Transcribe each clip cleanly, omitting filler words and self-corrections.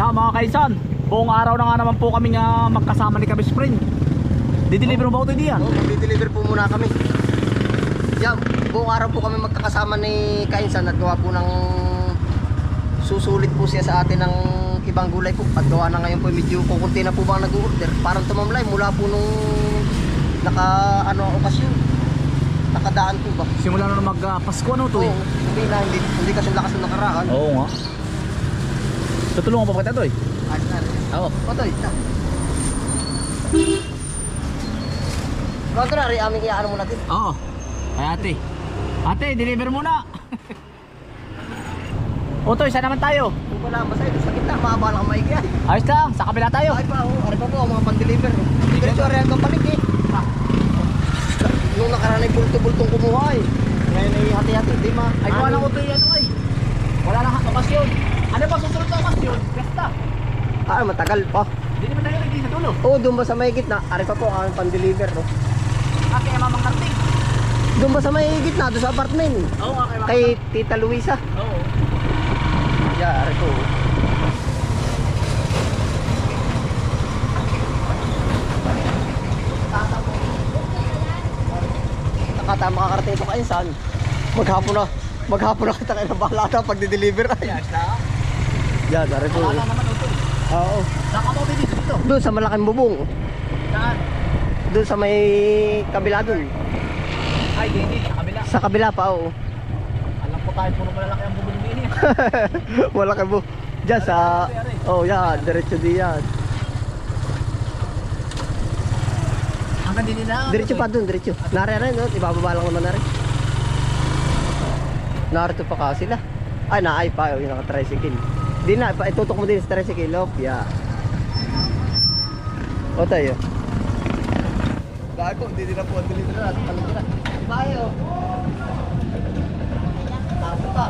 Yan mga kaisan, buong araw na nga naman po kami nga magkasama ni Kabis Friend. Dideliver mo ba ito diyan? Oo, magdi-deliver po muna kami. Yan, buong araw po kami magkakasama ni Kainsan at gawa po ng susulit po siya sa atin ng ibang gulay po. At gawa na ngayon po medyo kukunti na po bang nag-order. Parang tumamlay mula po nung okasyon. Nakadaan po ba? Simula na mag-Pasko ano to eh? Oo, hindi kasi lakas ng nakaraan. Oo nga. Tutulungan pa ba kita to eh? Ayos na rin. Oo. Otoy, ito. Ganto na rin aming iyaano muna din. Oo. Ay ate. Ate, deliver muna. Otoy, saan naman tayo? Kung wala masay, sa gitna, maabala ka maigi ay. Ayos lang, sa kabila tayo. Ay pa, ari pa po ang mga pan-deliver. Diretso rin ang panig eh. Nung nakaraan ay bulto-bultong kumuha eh. Ngayon ay hati-hati, di ma. Ay kuha ng Otoy ano ay. Wala nang okasyon. Ano ba susunod na okasyon? Pesta. Ah, matagal pa. Hindi naman tayo ready sa dulo. Oo, doon ba sa may gitna? Ari pa po ang pan-deliver. No? Ah, kaya Mamang Karting. Doon ba sa may gitna? Doon sa apartment? Oo nga, Kay Tita Luisa. Oo. Yeah, ari po. Nakatama kakarating ito kayo saan? Maghapon na kita kayo na bahala na pag-deliver ay. Ayos lang. Yan, ari po. Wala naman Otoy. Oo. Saan ka mo dito? Doon sa malaking bubong. Saan? Doon sa may kabila doon. Ay, hindi. Sa kabila. Sa kabila pa, oo. Alam ko tayo puro malalaki ang bubong din eh. Wala ka mo. Diyan sa... Oh, yan. Diretso diyan. Hanggang din na. Diretso pa doon, diretso. Nari rin, no? Ibababa lang naman na rin. Narito pa ka sila. Ay, naay pa. Yung naka-tricycle. Di na, itutok mo din sa tricycle. Oh, yeah. O tayo. Gago, hindi din na po ang deliver na. Talag na. Tayo. Abot pa.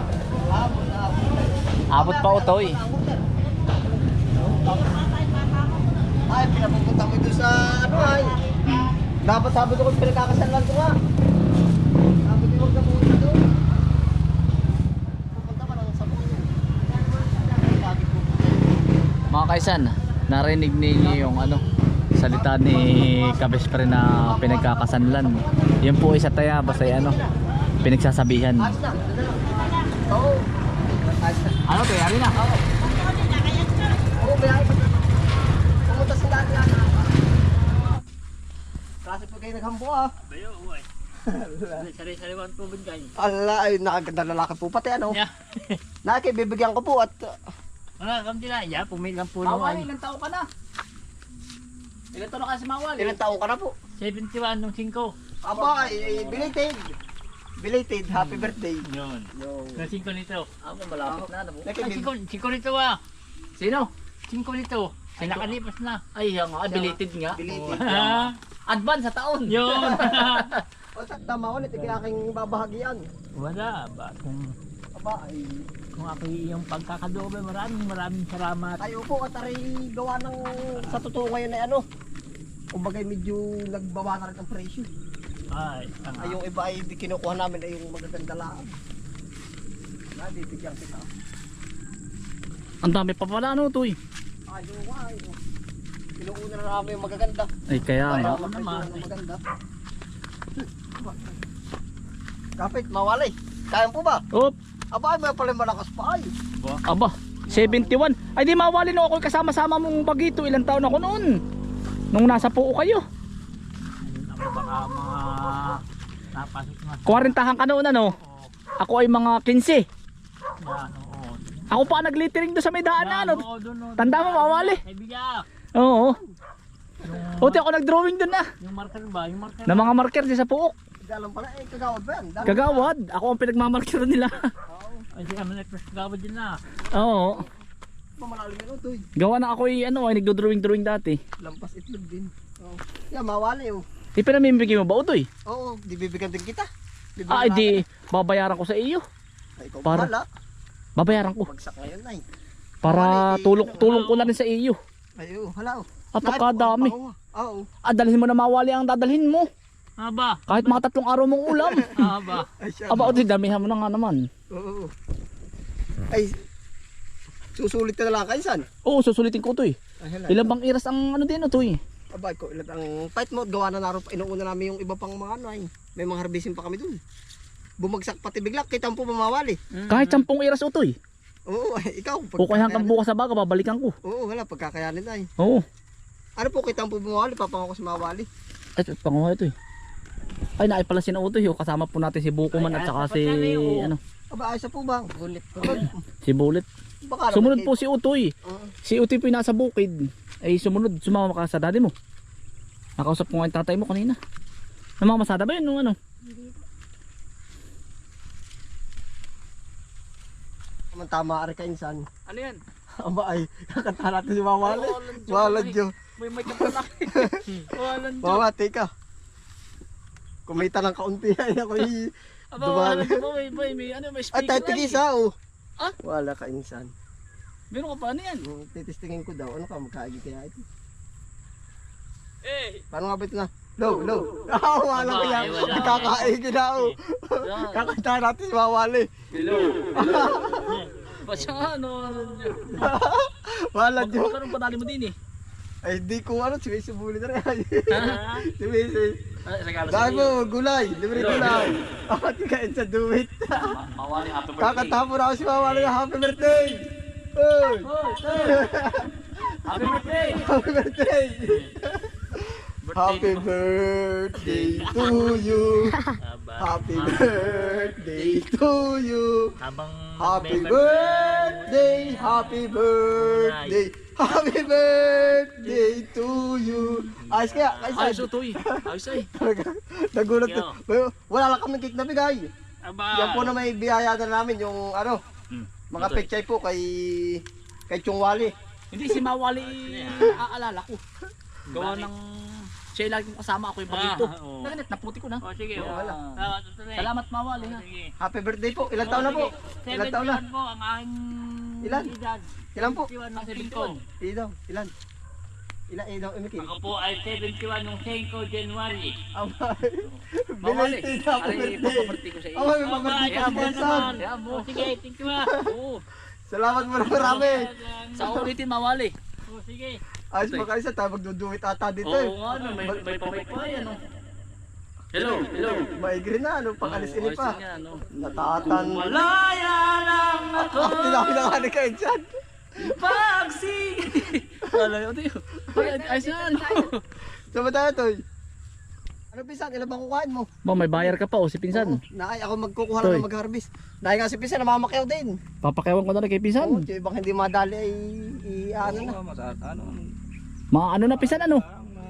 Abot pa Otoy. Ay, pinapupunta mo doon sa ano ay. Dapat sabi ko kung pinagkakasalan ko nga. Sabi ko huwag na pumunta doon. Pupunta ka lang sa puno. Mga kaisan, narinig ninyo yung salita ni Kabis Friend na pinagkakasanlan. Yan po ay sa Tayabas ay pinagsasabihan. Ayos na. Oo. Ayos na. Ano to, yari na? Oo. Oo, biyahe pa. Pumunta sila na. Kasi pag kayo naghambo ah. Bayo, uy. Sari-sariwan po ba kayo? Ala, ay nakaganda lalaki po pati ano. Yeah. Nakikibibigyan ko po at Wala, kamti na. Yeah, pumilang po naman. Mawali, ilang taon ka na? Ilang taon na kasi Mawali? ilang taon ka na po. 71 nung 5. Aba, belated. Belated, happy birthday. Yun. Yo. Nung 5 nito. Ako, malapit na. Ay, Nakibib- 5 nito ah. Sino? 5 nito. Ay, nakalipas na. Ay, yung belated nga. Belated. Oh. Advance sa taon. Yun. O, tama ulit, aking babahagian. Wala ba? Aba, ay Kung ako yung pagkakadobe, maraming salamat. tayo po at aray gawa ng sa totoo ngayon ay kumbaga medyo nagbawa na rin ang presyo. Ay, Ay yung iba ay kinukuha namin ay yung magaganda lang. Bibigyan kita. ang dami pa pala Toy? Ay yung ay. Kinuuna na namin yung magaganda. Ay, kaya nga. Para naman maganda. Kapit, mawalay. Kaya po ba? Oop. Aba, may pala malakas pa ay. Aba, 71. Ay, di Mawali no ako kasama-sama mong bagito. Ilang taon ako noon? Nung nasa puo kayo. Baka mga napasok na 40 ka noon Ako ay mga 15. yan, oo. Ako pa naglittering doon sa may daan na Oo, doon, Tanda mo Mawali? Kaibigan, Oo. Buti ako nag-drawing doon na. yung marker ba? Yung marker Na mga marker din sa puok. Galang pala, kagawad ba yan? Dami- Kagawad. Ako ang pinagmamarker nila. ay di kami nagpasagawad din na. Oo. Mamalalim yun, Toy. Gawa na ako ay nagdo-drawing dati. Lampas itlog din. Oo. Yeah, mawali oh. Ipinamimigay mo ba Utoy? Oo, di bibigyan din kita. Bibigyan Ah, di natin. babayaran ko sa iyo. Ay, ikaw para- bahala. Babayaran ko. Bagsak ngayon ay. Para Mawali, tulong ko na rin sa iyo. Ay, hala oh. Apakadami. Oo. Dalhin mo na Mawali ang dadalhin mo. Aba, Kahit mga 3 araw mong ulam. aba. Ay, siya. Aba, Utoy, damihan mo na nga naman. Oo. Ay, Susulit ka na lang kainsan. Oo, susulitin ko to eh. Ay, hala. Ilang bang iras ang ano din to eh. Abay ko, ilan ang fight mo, gawa na naroon, inuuna namin yung iba pang mga ano ay. May mga harvesting pa kami dun. Bumagsak pati bigla, kita mo po mamawali. Kahit 10 iras to eh. Oo, ay, ikaw. O kaya hanggang bukas sa baga, babalikan ko. Oo, wala, pagkakayanin ay. Oo. Ano po, kita mo po mamawali, papangako sa mawali. Ay, panguha ito eh. Ay, naay pala si Nautoy. Oh. Kasama po natin si Bukuman at saka si ano, Aba, ayos na po ba? Gulit po. si Bullet. Baka Sumunod po si Utoy. Oo. Si Utoy po yung nasa bukid. Ay sumunod, sumama ka sa daddy mo. Nakausap ko nga yung tatay mo kanina. Namamasada ba yun nung ano? Tama ari kainsan. Ano yan? Aba ay, kakanta natin si Mawali. Walang Diyo. May ka pala. Walang Diyos. Mama, teka. Kumita ng kaunti ay ako Aba, dumali. may ano, may At speaker. tayo tigisa oh. Ah? Wala kainsan. Meron ka pa, ano yan? Titistingin ko daw. Ano ka, magkaagi kaya ito? Eh! Paano nga ba ito na? Low, low. Ah, wala ko yan. Wala. Kakaigi na oh. Kakanta natin si Mawali. Hello! Ba't siya nga, ano? Wala Diyo. Magkakaroon pa dali mo din eh. Ay, di ko ano, sumisubuli na rin. Ha? Sumisubuli. Regalo Dahil mo, gulay. Libre gulay. Ako, tikain sa duwit. Mawali, happy birthday. Kakanta mo na ako si Mawali ng happy birthday. Oy! Happy birthday! Happy birthday! Happy birthday to you. Happy birthday to you. Habang Happy birthday, happy birthday, happy birthday to you. Ayos kaya, Ayos kaysa. Utoy. Ayos ay. Nagulat na. Wala lang kami cake na bigay. Aba. Yan po na may biyaya na namin yung ano, mga Utoy. pechay po kay Chungwali. Hindi si Mawali aalala ko. Gawa ng siya laging kasama ako yung bagito. oo. Naganit, naputi ko na. O sige. Oo, wala. Salamat Mawali ha. Sige. Happy birthday po. Ilang taon na po? Ilang taon na? 71 po ang aking Ilan? edad. Ilan po? 71 ng 5. Ilan? Ilan? Ilan? Ilan? Imikin? Ako po ay 71 ng 5 January. Mawali. Belated happy Ay, birthday. papaparty ko sa iyo. Oh, may paparty ka sa Benson. Kaya mo. O sige, thank you ah. Oo. Salamat mo na marami. Sa ulitin Mawali. O sige. Ayos mo kayo sa tayo magduduwit ata dito eh. Oo nga no, may pamay ano. Hello, hello. Maigri na, ano, pang-alis ini pa. No? Natatan. Malaya lang ako. Tinawin na nga ni kayo dyan. Pagsig. Wala yun tayo. Ayos na ano. Saan ba tayo, Toy? Ano, Pinsan? Ilan bang kukuhain mo? Ba, may bayar ka pa o si Pinsan. Naay, ako magkukuha Toy. na mag-harvest. Naay nga si Pinsan, namamakyaw din. Papakiwan ko na rin kay Oo, Pinsan. yung ibang hindi madali ay ano na. Mga ano na Pinsan ano?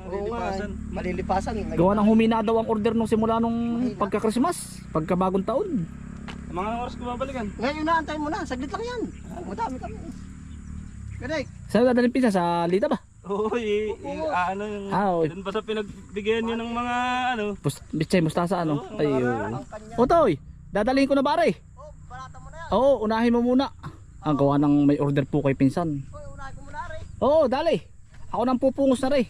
Oo nga, malilipasan. Gawa ng humina daw ang order nung simula nung pagka-Christmas, pagka-bagong taon. Mga oras ko babalikan. Ngayon na, antayin mo na. Saglit lang yan. Madami kami. Gaday. Saan dadalhin Pinsan? Sa Lita ba? Oo, ano yung... Oo. Doon ba sa pinagbigyan nyo ng mga ano? Bichay, mustasa ano? Oo, Ayun. Ang kanya. Otoy, dadalhin ko na bare. Oh, balata mo na yan. Oo, unahin mo muna. Ang gawa ng may order po kay Pinsan. Uy, unahin ko muna rin. Oo, dali. Ako nang pupungos na rin.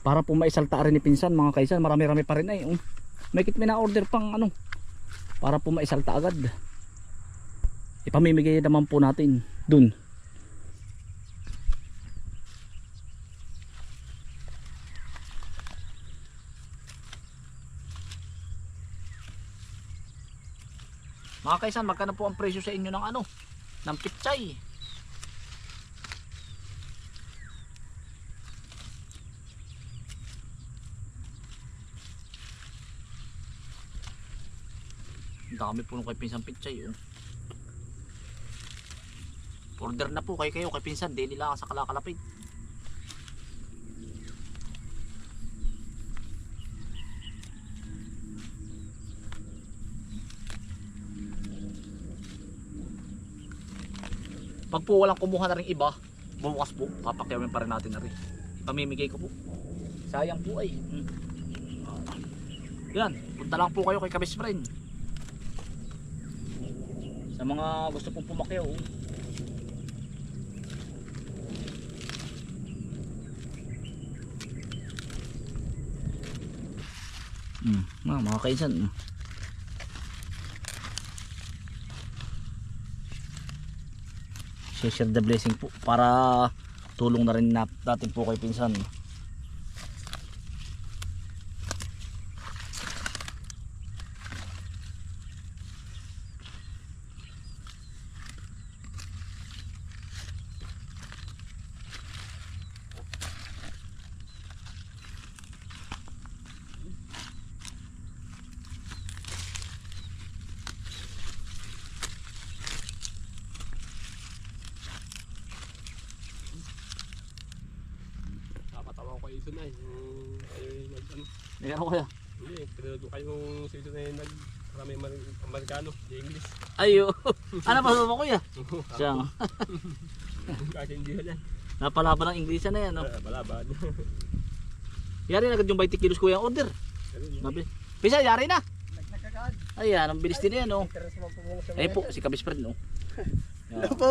Para po maisalta rin ni Pinsan mga kaisan, marami-rami pa rin ay. May kit may na-order pang ano. Para po maisalta agad. Ipamimigay naman po natin dun. Mga kaisan, magkano po ang presyo sa inyo ng ano? Ng pitsay. Ang dami po nung kay Pinsan pitsay oh. Order na po kayo kay Pinsan, di nila sa Kalakalapit. Pag po walang kumuha na rin iba, bukas po, papakyawin pa rin natin na rin. Pamimigay ko po. Sayang po ay. Yan, punta lang po kayo kay Kabis Friend. Sa mga gusto pong pumakyaw. Mga kaisan. share the blessing po para tulong na rin natin po kay pinsan. Napatawa ko kayo ito na eh. Ano kuya? Hindi, pinanood ko kayong sito na yung marami Amerikano, di English. Ayo. Ano pa ba kuya? Siya nga. Kasi hindi yan. Napalaban ng Inglesan na yan. No? Balabad. Yari na agad yung 20 kilos kuya ang order. Nabi. Pisa, yari na. Nagkagad. Ayan, ang bilis din yan. No? Interes mo po muna sa Ay po, si Kabis friend. No? Ano po?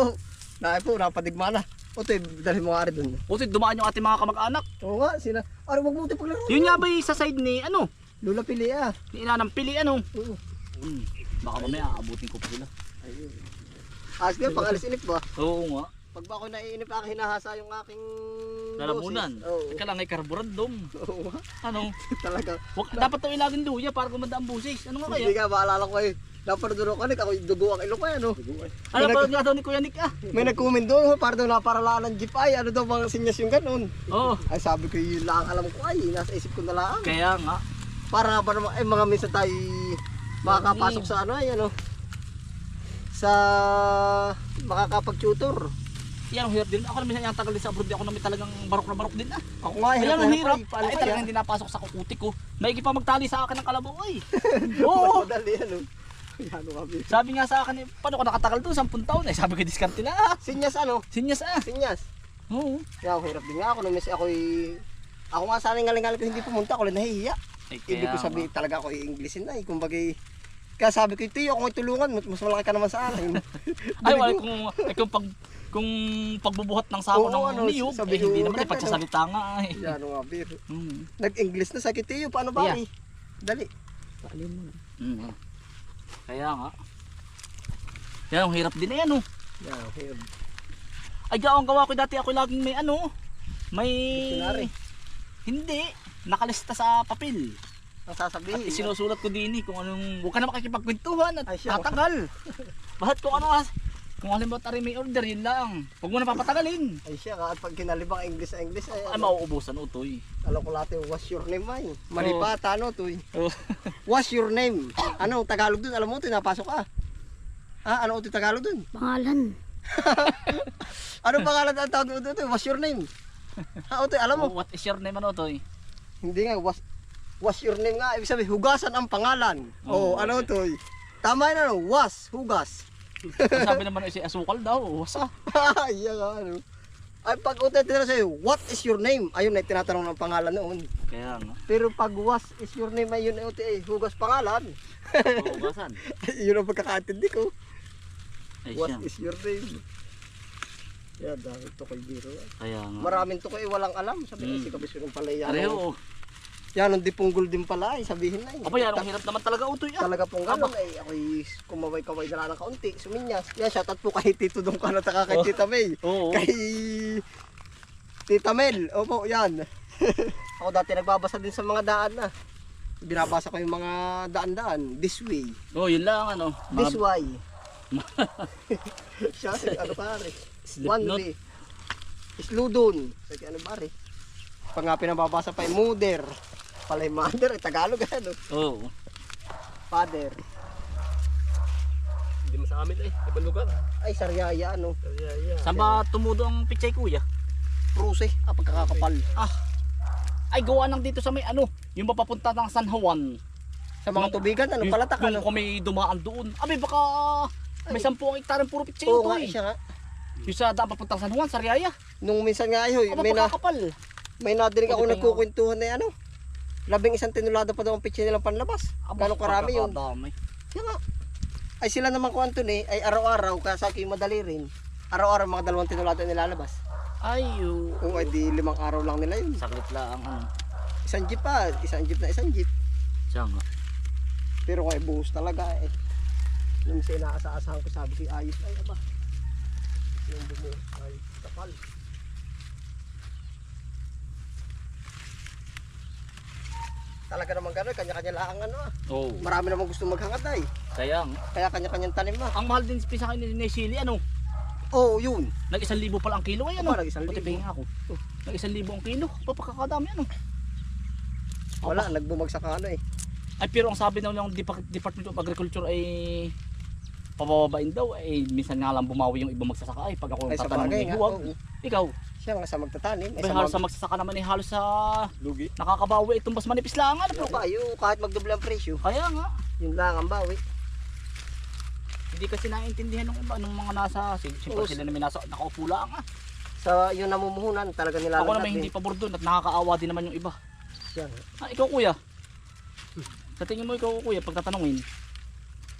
Napadigma na. Otoy, dali mo nga rin dun. Puti, dumaan yung ating mga kamag-anak. Oo nga, sina. Ano, wag mo ito paglaro. Yun nga ba yung sa side ni ano? Lula pili ah. Ni Inanang Pili ano? Oo. Baka mamaya aabutin ko pa sila. Ayun. Ayos nga, pang-alis inip ba? Oo nga. Pag ba ako naiinip, hinahasa yung aking Lalamunan. boses. Oo. Kailangan ay karburandum. Oo nga, Ano? talaga. Dapat daw ilagin luya para gumanda ang busis. Ano nga Hindi kaya? ka, maalala ko eh. Naparado ko ako dugo ang ilong ko ano. Ano pa nga daw ni Kuya Nick ah? May nag-comment doon, para daw naparalaan ng jeep ay, ano daw bang sinyas yung ganun. Oo. Ay sabi ko yun lang alam ko ay, nasa isip ko na lang. Kaya nga. Para nga ba naman, mga minsan tayo makakapasok sa ano ay ano. Sa makakapag-tutor. Yan ang hirap din. Ako naman yung tagal din sa abroad. Ako naman talagang barok na barok din ah. Ako nga, Ayan ang hirap. Paano Ay kaya? talagang hindi napasok sa kukutik ko. Maigi pa magtali sa akin ng kalabaw ay. Oo. Madali ano. Ano kami. Sabi nga sa akin, paano ko nakatagal doon? 10 taon eh. Sabi ko, diskarte na ah. Sinyas ano? Sinyas ah. Sinyas. Oo. Kaya ako hirap din nga ako nung ako nga sana ngaling-ngaling ko hindi pumunta ako lang nahihiya. Ay, Ibig ko sabihin talaga ako i-Englishin na eh. Kumbaga kaya sabi ko, Tiyo, ako tulungan mo, mas malaki ka naman sa akin. ay, wala kung pagbubuhat ng sako Oo, ng ano, niyog, sabi eh, hindi ko, naman ganun. pagsasalita nga eh. Yan nga, bir. Mm. Nag-English na sa Tiyo, paano ba Yeah. eh? Dali. Mm. Kaya nga. Yan, ang hirap din eh, ano. Yan, okay. Ay, ang gawa ko dati, ako laging may ano, may... Dictionary. Hindi, nakalista sa papel. Ang At sasabihin. isinusulat ko din eh, kung anong, huwag ka na makikipagkwentuhan at Ay, siya. tatagal. Bakit kung ano, kung halimbawa tayo may order, yun lang. Huwag mo na papatagalin. Ay siya, at pag kinalibang English sa English, ay, Ay, mauubusan utoy. alam ko lahat yung what's your name ay. Malipata, ano, Tuy? Oh. What's your name? Ano, Tagalog dun, alam mo, Tuy, napasok ka. Ah, ano, Tuy, Tagalog dun? Pangalan. Ano pangalan ang tawag doon, Tuy? What's your name? Ah, Tuy, alam mo? What is your name ano utoy? Hindi nga, what's your name nga, ibig sabihin, hugasan ang pangalan. Oo, Oh, ano, Tuy? Tama yun, ano, hugas. Ang sabi naman si asukal daw, wasa. Ay, yan nga, ano. Ay, pag ulit tinanong sa'yo, what is your name? Ayun na tinatanong ng pangalan noon. Kaya nga. Pero pag what is your name, ayun na hugas pangalan. Uugasan. Yun ang pagkakaintindi ko. Ay What siya. is your name? Yan, dahil ito kay Biro. Kaya nga. Maraming to kayo walang alam. Sabi Mm. si Kabisyo ng pala yan. Pareho. Yan, hindi punggol din pala. Sabihin na. Aba yan, ang hirap naman talaga utoy ah. Talaga pong ganun. Ay, ako'y kumaway-kaway na lang ng kaunti. Suminyas. Yan, shoutout po kay Tito Dong ka na taka kay Oh. Tita May. Oo. Kay Tita Mel. Opo, yan. Ako dati nagbabasa din sa mga daan na. Binabasa ko yung mga daan-daan. This way. Oh, yun lang ano. This way. Siya, ano pare? One Slipknot. way. Sludon. Sige, ano pare? Pag nga pinababasa pa yung mother. Pala yung mother, Tagalog ano. Oo. Father. Hindi mo sa amin eh, ibang lugar. Ay, Sariaya ano. Saan ba tumudo ang pichay kuya? Pruse, pagkakakapal. Ay, gawa nang dito sa may ano, yung mapapunta ng San Juan. Sa mga tubigan, ano, Yung- palatak ano. Kung may dumaan doon. Abay, baka may 10 hektarang puro pichay Oo ito nga, eh. siya nga. Yung sa daan papuntang San Juan, Sariaya. Nung minsan nga ay, Aba, may pakakapal. nadinig ako Pwede pa nagkukwentuhan na ano. 11 tinulado pa daw ang pitch nilang panlabas. Gano'ng karami yun. Pagkakadami. Yan nga. Ay sila naman ko Anton eh, ay araw-araw, kasi yung madali rin. Araw-araw mga 2 tinulado nilalabas. Ay, Kung ay di 5 araw lang nila yun. saklit lang ang ano. Isang jeep pa, isang jeep. Siya nga. Pero kung ay buhos talaga eh. Nung sa inaasa-asahan ko sabi ko ayos ay aba. yung bumo ay kapal. Talaga naman gano'n, kanya-kanya lang ano ah. Oo. Marami naman gusto maghangad ay. Kaya nga. Kaya kanya-kanyang tanim ah. Ang mahal din sa akin ni Sili, ano? Oo, yun. Nag-1,000 pala ang kilo ay, ano? Aba, nag-1,000. Pati pingin ako. Nag-1,000 ang kilo. Papakakadami, ano? Wala, nagbumagsak ka ano eh. Ay, pero ang sabi daw ng Department of Agriculture ay pababain daw, ay minsan nga lang bumawi yung ibang magsasaka ay pag ako Ay, sa tatanong bagay ni nga. Huwag. Oo. Ikaw, Siya nga sa magtatanim. ay halos sa magsasaka naman ay halos sa lugi. nakakabawi itong mas manipis lang, ano? Ano kayo, kahit magdoble ang presyo, Kaya nga, yun lang ang bawi. hindi kasi naintindihan ng iba, nung mga nasa, siyempre Oo. sila naman nasa, nakaupo lang ah. Sa yung namumuhunan, talaga nila Ako naman hindi pabor doon at nakakaawa din naman yung iba. Siya nga. Ah, ikaw kuya. Sa tingin mo ikaw kuya, pag tatanungin.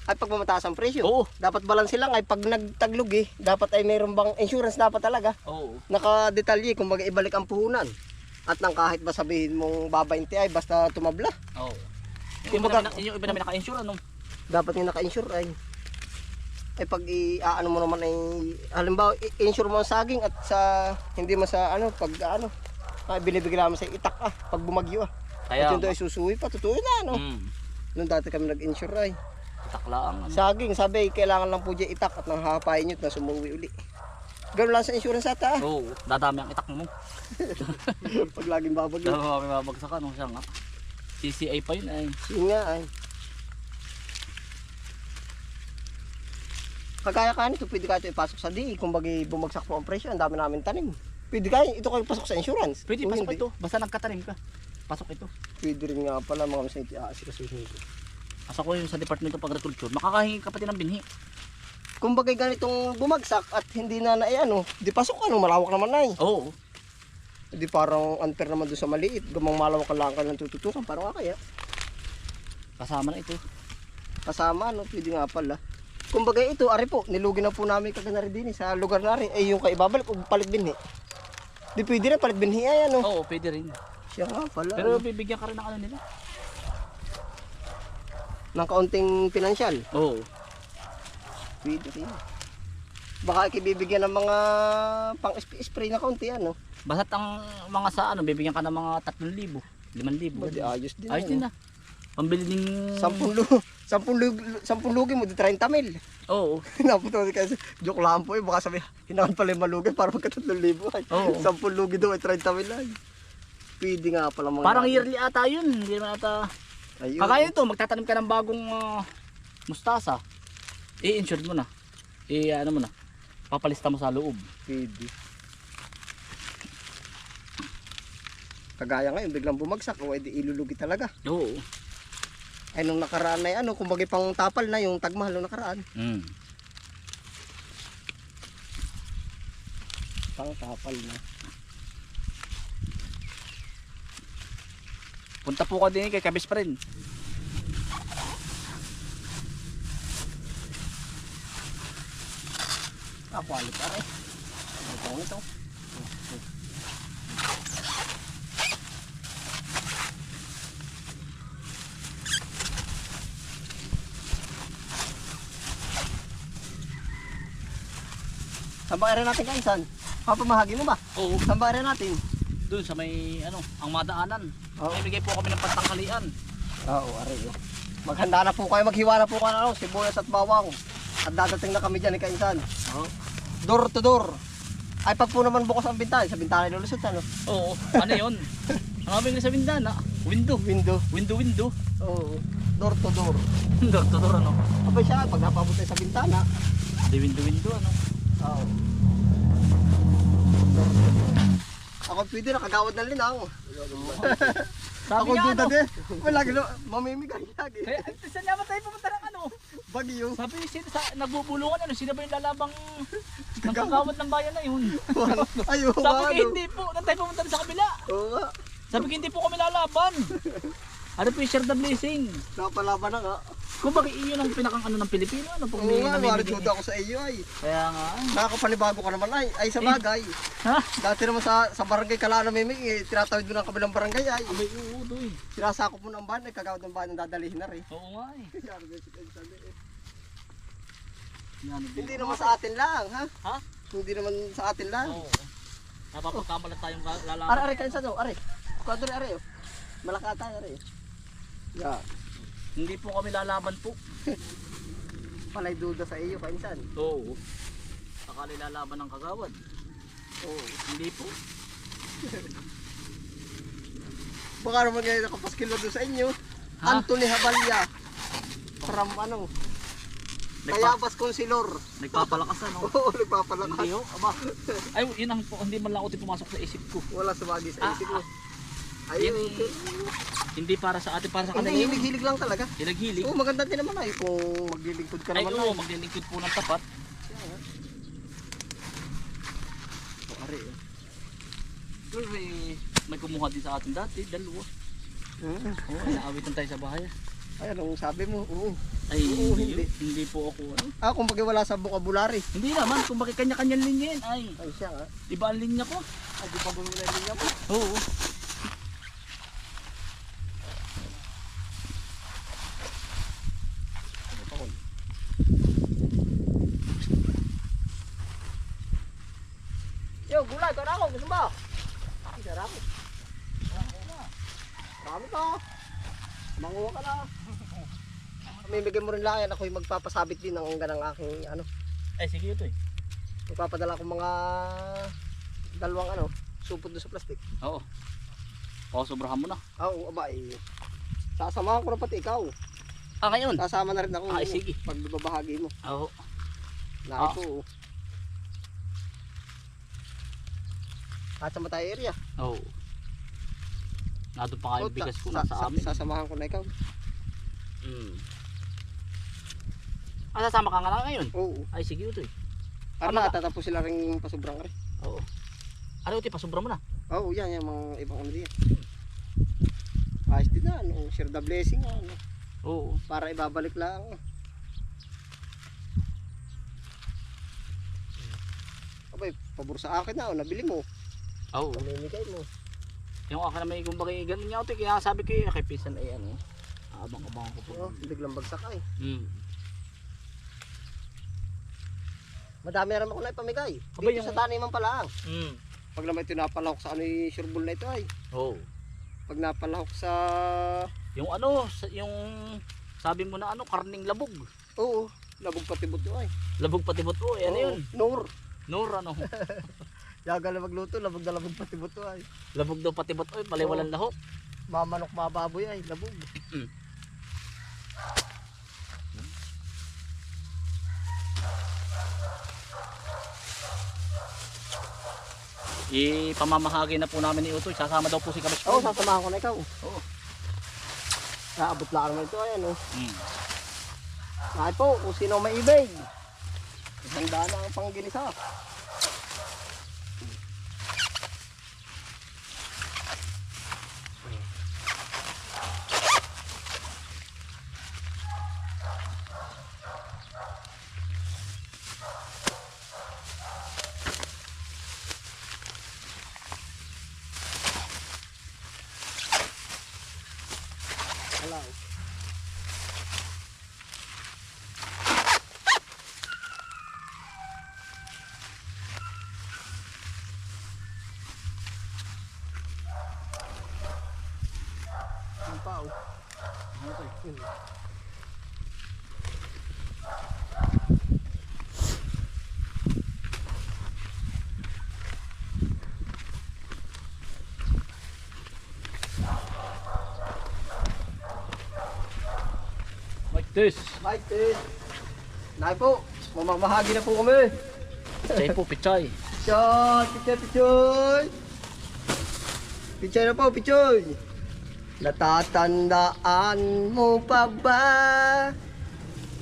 At pag mamataas ang presyo, Oo. dapat balance lang ay pag nagtaglog eh, dapat ay mayroon bang insurance dapat talaga. Oo. Nakadetalye kung ibalik ang puhunan. At nang kahit ba sabihin mong babainti ay basta tumabla, Oo. Kumbaga- Yung iba namin naka-insure, ano? dapat yung naka-insure ay. Ay pag ano mo naman ay halimbawa insure mo ang saging at sa hindi mo sa ano pag ano ay binibigyan naman sa itak pag bumagyo Kaya, At yun daw ay susuwi pa, totoo na ano. Noon dati kami nag-insure ay. taklaan. Ano? Saging, sabi, kailangan lang po dyan itak at nang hahapain nyo at nang sumuwi uli. Gano'n lang sa insurance ata ah. Oo, dadami ang itak mo. Pag laging babagyo. Dami mabagsak, ano siya nga. CCI pa yun ay. Yun nga ay. Kagaya ka nito, pwede kayo ito ipasok sa DI. Kung bagay bumagsak po ang presyo, ang dami namin tanim. Pwede kayo, ito kayo pasok sa insurance. Pwede, Kung pasok hindi, ito. Basta nagkatanim ka. Pasok ito. Pwede rin nga pala mga masayiti aasikasuhin ito. Asa ko yun sa Department of Agriculture. Makakahingi ka pati ng binhi. Kung bagay ganitong bumagsak at hindi na ano, di pasok ano, malawak naman na eh. Oo. Di parang unfair naman doon sa maliit. Gamang malawak ka lang ka ng tututukan, parang nga kaya. Kasama na ito. Kasama ano, pwede nga pala. Kung bagay ito, ari po, nilugi na po namin kaganari din sa lugar na rin. Eh yung kaibabalik, palit binhi. Di pwede na, palit binhi ay ano. Oo, pwede rin. Siya nga pala. Pero bibigyan ka rin ng ano nila. Ng kaunting pinansyal. Oo. Pwede rin. Baka ikibibigyan ng mga pang-spray na kaunti ano. Basta't ang mga sa ano, bibigyan ka ng mga 3,000, 5,000. Pwede ayos din. Ayos din na. Pambili din. 10 lugi mo, di 30 mil. Oo. Napunta kasi, joke lang po eh, baka sabi, hinahan pala yung malugi para magka 3,000 ay. Oo. 10 lugi daw ay 30 mil ay. Pwede nga pala mga... Parang yearly ata yun. Hindi naman ata. Ayun. Kagaya ito, magtatanim ka ng bagong mustasa. I-insured mo na. Ano mo na. Papalista mo sa loob. Pwede. Kagaya ngayon, biglang bumagsak, o edi ilulugi talaga. Oo. Ay nung nakaraan na ano, kung bagay pang tapal na yung tagmahal nung nakaraan. Pang tapal na. Punta po ka din kay Kabis pa rin. Quality pare. Ito. Saan ba area natin kainsan? Papamahagi mo ba? Oo. Saan ba area natin? Doon sa may ano, ang madaanan. Oo. May bigay po kami ng pantangkalian. Oo, aray. Maghanda na po kayo, maghiwa na po kayo ano, sibuyas at bawang. At dadating na kami dyan ni kainsan. Oo. Door to door. Ay pag po naman bukas ang bintana, sa bintana lulusot ano? Oo. Ano yun? Ang aming sa bintana. Window. Window. Window. Oo. Door to door. Door to door ano. Abay siya, pag napabot tayo sa bintana. Di window ano. Oo. Ako pwede nakagawad ng linaw. Sabi Ako nga duda ano. din. May lagi na, mamimigay lagi. Kaya saan naman tayo pumunta ng ano? Bagyo. Sabi sino sa nagbubulungan ano, sino ba yung lalabang nagkakawat ng bayan na yun? Ayaw Sabi ko ano. hindi po, nang tayo pumunta sa kabila. Oo nga. Sabi ko hindi po kami lalaban. Ano po yung share the blessing? Napalaban na nga. Kung bakit iyon ang pinakang ano ng Pilipino, ano pag Oo may nga, namimigay. duda ako sa iyo ay. Kaya nga, Nakakapanibago ka naman ay. Ay sa bagay. ha? Dati naman sa barangay Kalana namimigay, tinatawid mo ng kabilang barangay ay. Abay, oo, doy. Sinasakop mo ng bahan, ay kagawad ng bahan ang dadalihin na rin. Oo nga eh. Yan, basic and sabi, eh. Yan, Hindi naman sa atin lang, ha? Ha? Hindi naman sa atin lang. Oo. Napapagkamalan tayong lalaban. Are, kansa daw, are. Kwadro, are, oh. Malaka tayo, are. Yeah. Hindi po kami lalaban po. Palay duda sa iyo, kainsan. Oo. Sakali lalaban ng kagawad. Oo. Hindi po. Baka naman ngayon nakapaskilo doon sa inyo. Ha? Anthony Habalya. From ano? Tayabas Consilor. Nagpapalakas ano? Oo, nagpapalakas. Hindi ho. Aba. Ay, yun ang hindi man lang uti pumasok sa isip ko. Wala sumagi sa isip mo. Yan Ayun. eh, hindi para sa atin, para sa kanila. Hindi, hilig-hilig lang talaga. Hilig-hilig. Oo, maganda din naman ay kung maglilingkod ka Ay, naman. oo, maglilingkod po ng tapat. O, are. Pero may kumuha din sa atin dati, dalawa. Oo, naawitan tayo sa bahay. Ay, anong sabi mo? Oo. Ay, Oo, hindi po ako. Ano? Ah, kung bagay wala sa vocabulary. Hindi naman, kung bakit kanya-kanyang linya yan. Ay, Ay, siya nga. iba ang linya ko. Ay, di pa bumili na niya po. Oo. Yo, gulay, ito na ako. Gusto mo? Ay, sarap. Marami to. Manguha ka na. Mamimigay mo rin lang yan. Ako'y magpapasabit din ng ganang aking ano. Ay, sige ito eh. Magpapadala ko mga dalawang ano, supot doon sa plastic. Oo. O, sobrahan mo na. Oo, aba eh. Sasamahan ko na pati ikaw. Ah, ngayon? Sasama na rin ako. Ay, sige. Pag babahagi mo. Oo. Nai po. At sa Matay area. Oo. Nandun pa kayo bigas ko nasa amin. Sasamahan ko na ikaw. Mm. Ah, sasama ka nga lang ngayon? Oo. Ay, sige ito eh. Para matatapos sila rin pasubrang rin. Oo. Ano ito, pasubra mo na? Oo, yan yung mga ibang ano diyan. Ayos din na, ano, share the blessing ano. Oo. Para ibabalik lang. Abay, pabor sa akin na, nabili mo. Oo. Pamimigay mo. Yung akin na may kumbaga ganun nga ito, kaya sabi ko yun, kay Pisan ay ano, abang-abang ko po. Oo, biglang bagsak ay. Mm. Madami na naman ako na ipamigay. Abay, Dito yung- sa taniman pa lang. Mm. Pag naman ito napalahok sa ano yung sureball na ito ay. Oo. Pag napalahok sa... Yung ano, yung sabi mo na ano, karning labog. Oo, labog pati buto ay. Labog pati buto, ano Oo, yun? Nur. Nur ano. Yaga na magluto, labog na labog pati buto ay. Labog daw pati buto, palay walang lahok. Mamanok mababoy ay, labog. Ipamamahagi na po namin ni Utoy. Sasama daw po si Kabis. Oo, sasamahan ko na ikaw. Oo. Naabot lang naman ito ay ano. Mm. Ay po, kung sino may ibig. Handa na ang pangginisa. Hello. Ang pao. Yun. Like this. Bye, Ted. Nay po, mamamahagi na po kami. Chay po, pichay. Pichoy, pichoy, pichoy. Pichoy na po, pichoy. Natatandaan mo pa ba?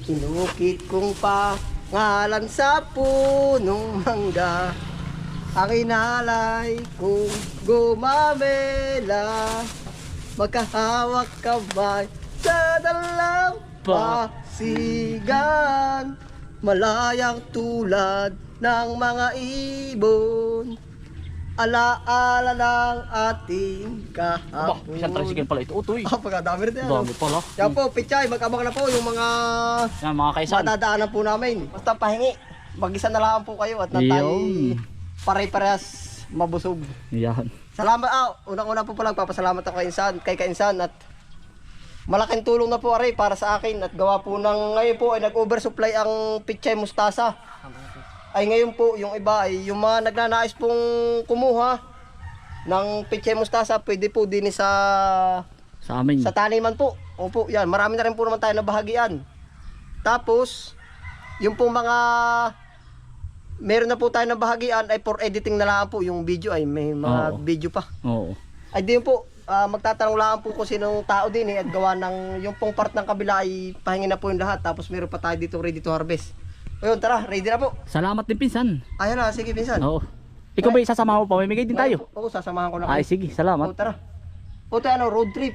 Kinukit kong pangalan sa punong mangga. Ang inalay kong gumamela. Magkahawak kamay sa dalang pasigan. Malayang tulad ng mga ibon. Alaala ng ating Aba, kahapon. isang tricycle pala ito. Utoy. Ah, pagkadami rin yan. Dami pala. Yan po, Pichay, mag-abang na po yung mga Yan mga kaisan. madadaanan po namin. Basta pahingi. mag-isa na lang po kayo at na tayo Yun. pare-parehas mabusog. Yan. Salamat, unang-una po pala papasalamat ako kay Kainsan at malaking tulong na po aray para sa akin at gawa po ng ngayon po ay nag-oversupply ang pichay mustasa. Ay ngayon po yung iba ay yung mga nagnanais pong kumuha ng pichay mustasa pwede po din sa amin. sa taniman po. Opo, yan. Marami na rin po naman tayo na bahagian. Tapos, yung pong mga meron na po tayo na bahagian ay for editing na lang po yung video ay may mga Oo. video pa. Oo. Ay din po, magtatanong lang po kung sinong tao din at gawa ng yung pong part ng kabila ay pahingin na po yung lahat. Tapos meron pa tayo dito ready to harvest. Ayun, tara, ready na po. Salamat din pinsan. Ayan na, sige pinsan. Oo. Ikaw ba isasama mo pa? Mamimigay din tayo. Oo, sasamahan ko na Ay kayo. sige, salamat. Oo, tara. O tayo road trip.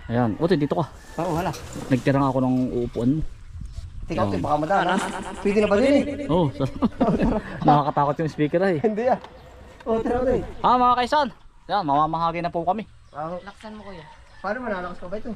Ayan. Otoy, dito ka. Oo, hala. Nagtira nga ako ng uupuan mo. Tingnan ko, baka madala. Pwede na ba din eh? Oo. Nakakatakot yung speaker ay. Hindi ah. O, tara tayo. Mga kaisan. Yan, mamamahagi na po kami. Laksan mo kuya. Paano manalakas ka ba ito?